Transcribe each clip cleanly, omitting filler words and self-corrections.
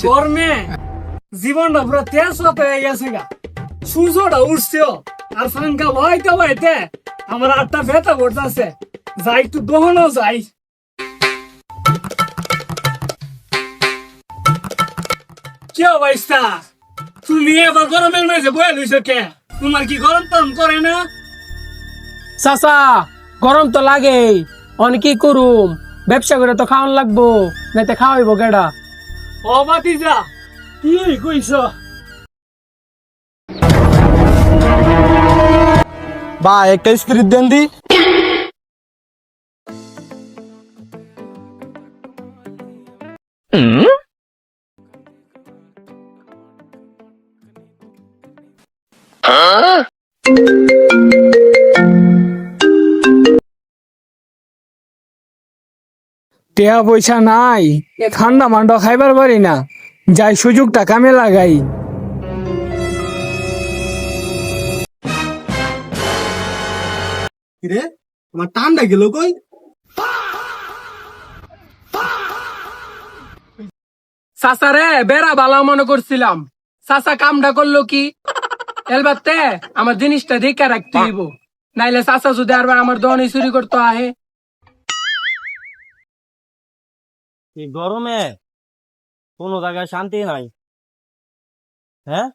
গরমে জীবনটা পুরো তেজ হয়ে গেছে গা, সূর্যটা উঠছে আর ফাঙ্কা ভয়তে ভয়তে আমার আটটা ব্যথা করতেছে, যাই একটু দহনও যাই। কি অবস্থা, তুমি এবার গরমের মেঝে বয়ে লইছো কে? তোমার কি গরম টরম করে না? চাচা গরম তো লাগে, অনেক করুম, ব্যবসা করে তো খাওয়ান লাগবো, নাইতে খাওয়াইবো কেডা? ও ভাতিজা, কি কইছ? বা একটা স্পিরিট দেন দি। টেয়া পয়সা নাই, ঠান্ডা মান্ডা খাইবার পারি না, যাই সুযোগটা কামে লাগাই। কিরে আমার ঠান্ডা গেল কই? চাচা রে বেড়া বালা মনে করছিলাম, চাচা কামটা করলো কি? এলবাতে আমার জিনিসটা দেখে রাখতে হইব, নাইলে চাচা যদি আরবার আমার দহনে চুরি করতে আহে। এই গরমে কোনো জায়গায় শান্তি নাই। হ্যাঁ,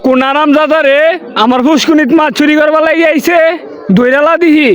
কোন আরাম দাদা রে আমার ফুসকুনিত মাছ চুরি করবার লাগি আইছে, দইরালা দিহি।